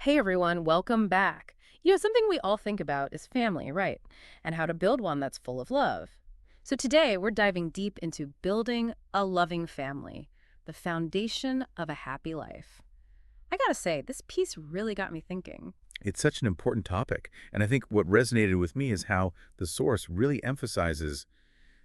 Hey everyone, welcome back. Something we all think about is family, right? And how to build one that's full of love. So today we're diving deep into building a loving family, the foundation of a happy life. I gotta say, this piece really got me thinking. It's such an important topic. And I think what resonated with me is how the source really emphasizes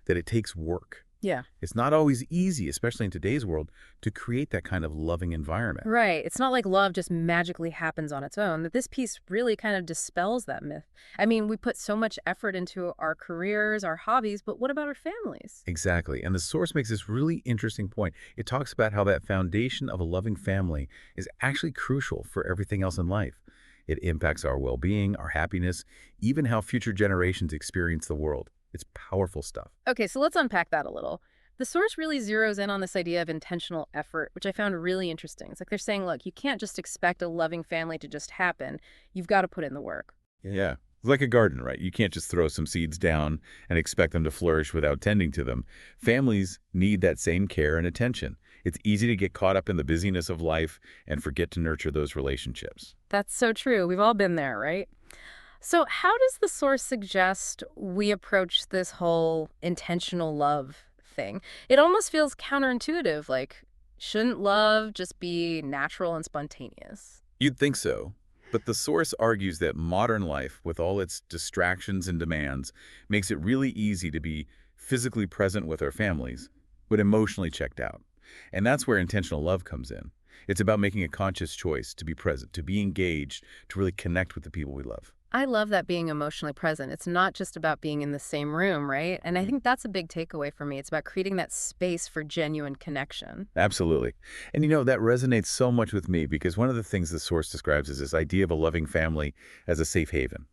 that it takes work. Yeah. It's not always easy, especially in today's world, to create that kind of loving environment. Right. It's not like love just magically happens on its own. That this piece really kind of dispels that myth. I mean, we put so much effort into our careers, our hobbies, but what about our families? Exactly. And the source makes this really interesting point. It talks about how that foundation of a loving family is actually crucial for everything else in life. It impacts our well-being, our happiness, even how future generations experience the world. It's powerful stuff. Okay, so let's unpack that a little. The source really zeroes in on this idea of intentional effort, which I found really interesting. It's like they're saying, look, you can't just expect a loving family to just happen. You've got to put in the work. Yeah. It's like a garden, right? You can't just throw some seeds down and expect them to flourish without tending to them. Families need that same care and attention. It's easy to get caught up in the busyness of life and forget to nurture those relationships. That's so true. We've all been there, right? So, how does the source suggest we approach this whole intentional love thing? It almost feels counterintuitive. Like, shouldn't love just be natural and spontaneous? You'd think so. But the source argues that modern life, with all its distractions and demands, makes it really easy to be physically present with our families, but emotionally checked out. And that's where intentional love comes in. It's about making a conscious choice to be present, to be engaged, to really connect with the people we love. I love that being emotionally present. It's not just about being in the same room, right? And I think that's a big takeaway for me. It's about creating that space for genuine connection. Absolutely. And that resonates so much with me because one of the things the source describes is this idea of a loving family as a safe haven.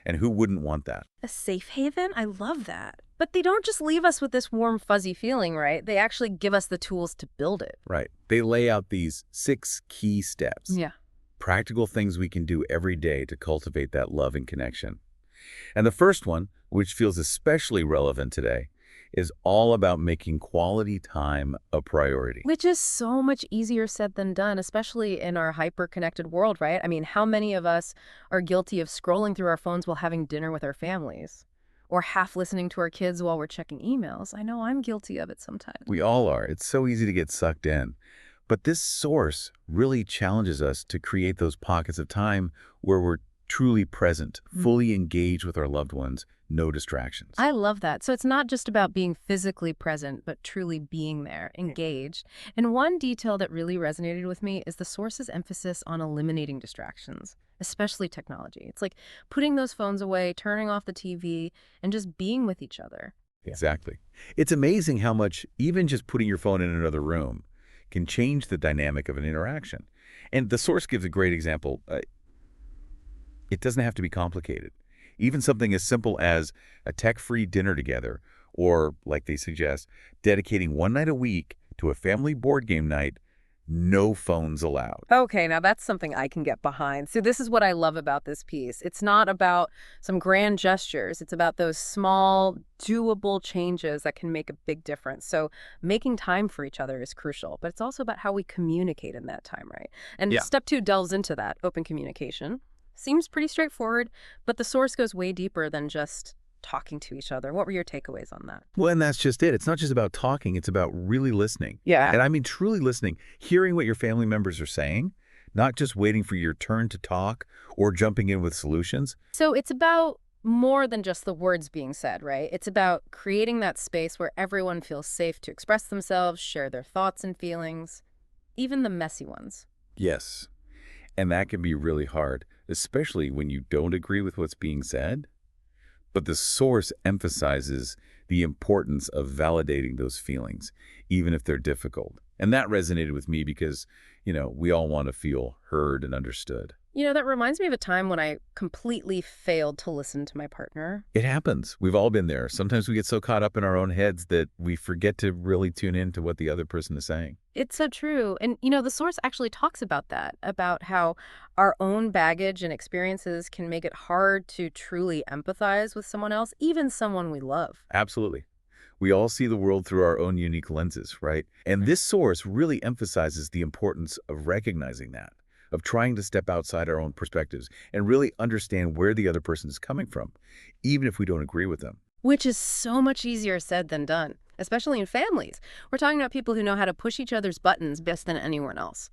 And who wouldn't want that? A safe haven? I love that. But they don't just leave us with this warm, fuzzy feeling, right? They actually give us the tools to build it. Right. They lay out these 6 key steps. Yeah. Practical things we can do every day to cultivate that love and connection. And the first one, which feels especially relevant today, is all about making quality time a priority. Which is so much easier said than done, especially in our hyper-connected world, right? I mean, how many of us are guilty of scrolling through our phones while having dinner with our families? Or half listening to our kids while we're checking emails? I know I'm guilty of it sometimes. We all are. It's so easy to get sucked in. But this source really challenges us to create those pockets of time where we're truly present, fully engaged with our loved ones, no distractions. I love that. So it's not just about being physically present, but truly being there, engaged. And one detail that really resonated with me is the source's emphasis on eliminating distractions, especially technology. It's like putting those phones away, turning off the TV, and just being with each other. Exactly. It's amazing how much even just putting your phone in another room can change the dynamic of an interaction. And the source gives a great example. It doesn't have to be complicated. Even something as simple as a tech-free dinner together, or, like they suggest, dedicating one night a week to a family board game night, no phones allowed. Okay, now that's something I can get behind. So this is what I love about this piece. It's not about some grand gestures. It's about those small, doable changes that can make a big difference. So making time for each other is crucial, but it's also about how we communicate in that time, right? And Yeah. step 2 delves into that, open communication. Seems pretty straightforward, but the source goes way deeper than just talking to each other. What were your takeaways on that? Well, and that's just it. It's not just about talking. It's about really listening. Yeah. And I mean truly listening, hearing what your family members are saying, not just waiting for your turn to talk or jumping in with solutions. So it's about more than just the words being said, right? It's about creating that space where everyone feels safe to express themselves, share their thoughts and feelings, even the messy ones. Yes. And that can be really hard, especially when you don't agree with what's being said. But the source emphasizes the importance of validating those feelings, even if they're difficult. And that resonated with me because, we all want to feel heard and understood. That reminds me of a time when I completely failed to listen to my partner. It happens. We've all been there. Sometimes we get so caught up in our own heads that we forget to really tune in to what the other person is saying. It's so true. And, the source actually talks about that, about how our own baggage and experiences can make it hard to truly empathize with someone else, even someone we love. Absolutely. We all see the world through our own unique lenses, right? And this source really emphasizes the importance of recognizing that, of trying to step outside our own perspectives and really understand where the other person is coming from, even if we don't agree with them. Which is so much easier said than done, especially in families. We're talking about people who know how to push each other's buttons best than anyone else.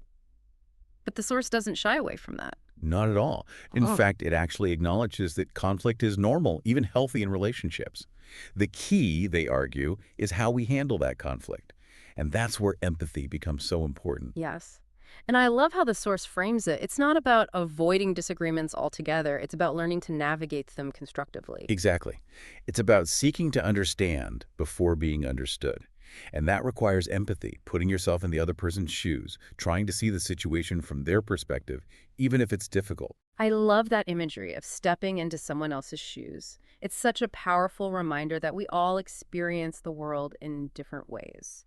But the source doesn't shy away from that. Not at all. In Oh. fact, it actually acknowledges that conflict is normal, even healthy in relationships. The key, they argue, is how we handle that conflict. And that's where empathy becomes so important. Yes. And I love how the source frames it. It's not about avoiding disagreements altogether. It's about learning to navigate them constructively. Exactly. It's about seeking to understand before being understood. And that requires empathy, putting yourself in the other person's shoes, trying to see the situation from their perspective, even if it's difficult. I love that imagery of stepping into someone else's shoes. It's such a powerful reminder that we all experience the world in different ways.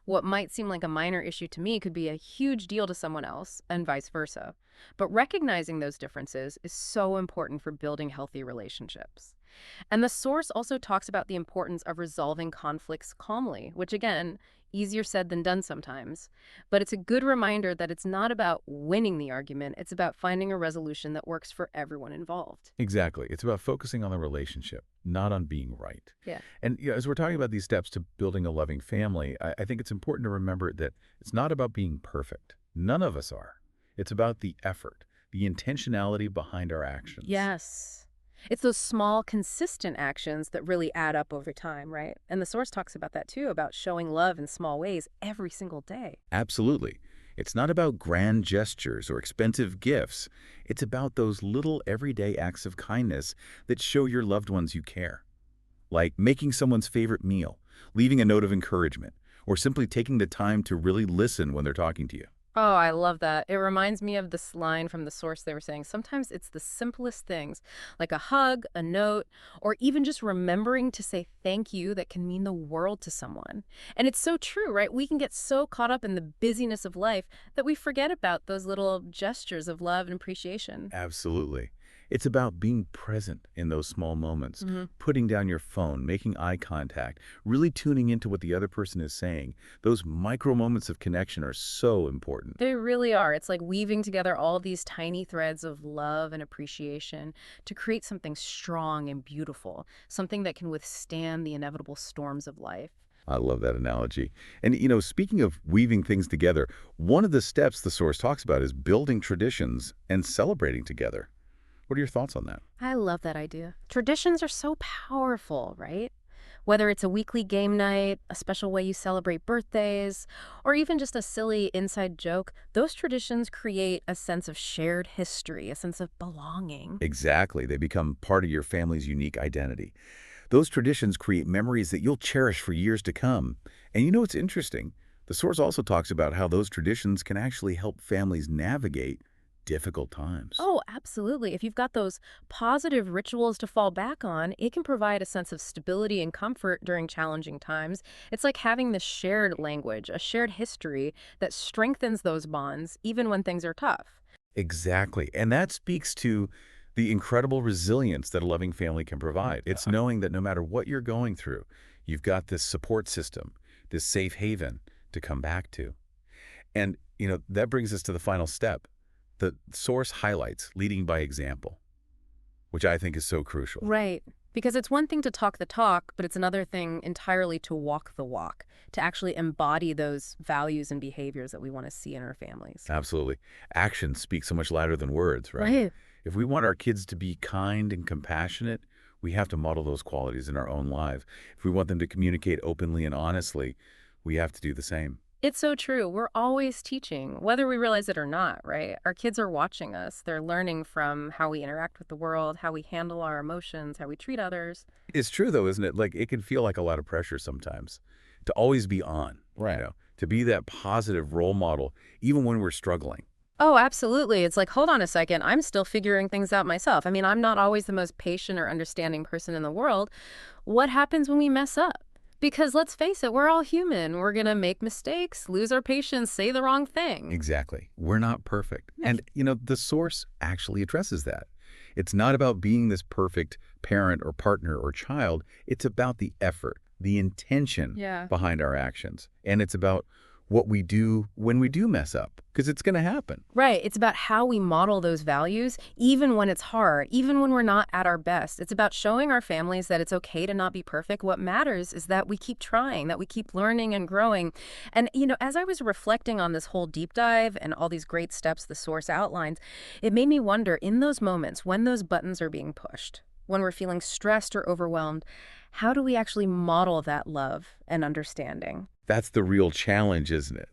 What might seem like a minor issue to me could be a huge deal to someone else, and vice versa. But recognizing those differences is so important for building healthy relationships. And the source also talks about the importance of resolving conflicts calmly, which again, easier said than done sometimes. But it's a good reminder that it's not about winning the argument, it's about finding a resolution that works for everyone involved. Exactly. It's about focusing on the relationship, not on being right. Yeah. And as we're talking about these steps to building a loving family, I think it's important to remember that it's not about being perfect. None of us are. It's about the effort, the intentionality behind our actions. Yes. It's those small, consistent actions that really add up over time, right? And the source talks about that too, about showing love in small ways every single day. Absolutely. It's not about grand gestures or expensive gifts. It's about those little everyday acts of kindness that show your loved ones you care. Like making someone's favorite meal, leaving a note of encouragement, or simply taking the time to really listen when they're talking to you. Oh, I love that. It reminds me of this line from the source they were saying. Sometimes it's the simplest things, like a hug, a note, or even just remembering to say thank you that can mean the world to someone. And it's so true, right? We can get so caught up in the busyness of life that we forget about those little gestures of love and appreciation. Absolutely. It's about being present in those small moments, putting down your phone, making eye contact, really tuning into what the other person is saying. Those micro moments of connection are so important. They really are. It's like weaving together all these tiny threads of love and appreciation to create something strong and beautiful, something that can withstand the inevitable storms of life. I love that analogy. And, speaking of weaving things together, one of the steps the source talks about is building traditions and celebrating together. What are your thoughts on that? I love that idea. Traditions are so powerful, right? Whether it's a weekly game night, a special way you celebrate birthdays, or even just a silly inside joke, those traditions create a sense of shared history, a sense of belonging. Exactly. They become part of your family's unique identity. Those traditions create memories that you'll cherish for years to come. And it's interesting. The source also talks about how those traditions can actually help families navigate difficult times. Oh, absolutely. If you've got those positive rituals to fall back on, it can provide a sense of stability and comfort during challenging times. It's like having this shared language, a shared history that strengthens those bonds even when things are tough. Exactly. And that speaks to the incredible resilience that a loving family can provide. It's knowing that no matter what you're going through, you've got this support system, this safe haven to come back to. And, that brings us to the final step. The source highlights leading by example, which I think is so crucial. Right. Because it's one thing to talk the talk, but it's another thing entirely to walk the walk, to actually embody those values and behaviors that we want to see in our families. Absolutely. Actions speak so much louder than words, right? Right. If we want our kids to be kind and compassionate, we have to model those qualities in our own lives. If we want them to communicate openly and honestly, we have to do the same. It's so true. We're always teaching, whether we realize it or not, right? Our kids are watching us. They're learning from how we interact with the world, how we handle our emotions, how we treat others. It's true, though, isn't it? Like, it can feel like a lot of pressure sometimes to always be on, Right. to be that positive role model, even when we're struggling. Oh, absolutely. It's like, hold on a second. I'm still figuring things out myself. I mean, I'm not always the most patient or understanding person in the world. What happens when we mess up? Because let's face it, we're all human. We're going to make mistakes, lose our patience, say the wrong thing. Exactly. We're not perfect. And, the source actually addresses that. It's not about being this perfect parent or partner or child. It's about the effort, the intention Yeah. behind our actions. And it's about what we do when we do mess up, because it's going to happen. Right. It's about how we model those values, even when it's hard, even when we're not at our best. It's about showing our families that it's okay to not be perfect. What matters is that we keep trying, that we keep learning and growing. And, as I was reflecting on this whole deep dive and all these great steps the source outlines, it made me wonder, in those moments when those buttons are being pushed, when we're feeling stressed or overwhelmed, how do we actually model that love and understanding? That's the real challenge, isn't it?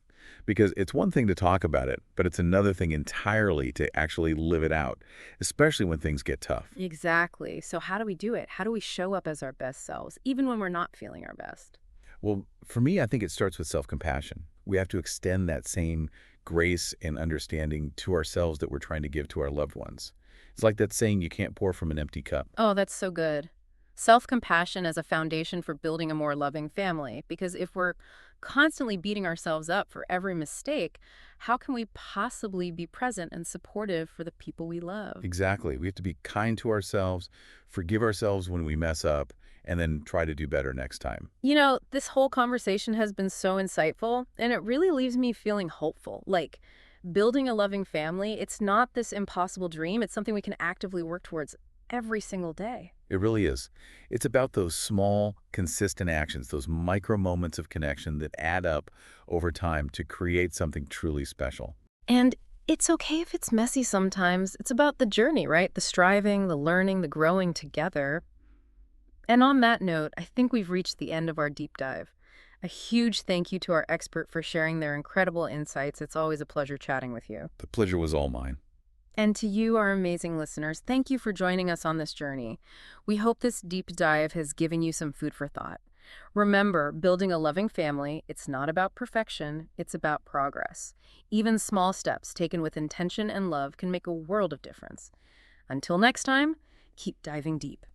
Because it's one thing to talk about it, but it's another thing entirely to actually live it out, especially when things get tough. Exactly. So how do we do it? How do we show up as our best selves, even when we're not feeling our best? Well, for me, I think it starts with self-compassion. We have to extend that same grace and understanding to ourselves that we're trying to give to our loved ones. It's like that saying, you can't pour from an empty cup. Oh, that's so good. Self-compassion as a foundation for building a more loving family. Because if we're constantly beating ourselves up for every mistake, how can we possibly be present and supportive for the people we love? Exactly. We have to be kind to ourselves, forgive ourselves when we mess up, and then try to do better next time. This whole conversation has been so insightful, and it really leaves me feeling hopeful. Like, building a loving family, it's not this impossible dream. It's something we can actively work towards every single day. It really is. It's about those small, consistent actions, those micro moments of connection that add up over time to create something truly special. And it's okay if it's messy sometimes. It's about the journey, right? The striving, the learning, the growing together. And on that note, I think we've reached the end of our deep dive. A huge thank you to our expert for sharing their incredible insights. It's always a pleasure chatting with you. The pleasure was all mine. And to you, our amazing listeners, thank you for joining us on this journey. We hope this deep dive has given you some food for thought. Remember, building a loving family, it's not about perfection, it's about progress. Even small steps taken with intention and love can make a world of difference. Until next time, keep diving deep.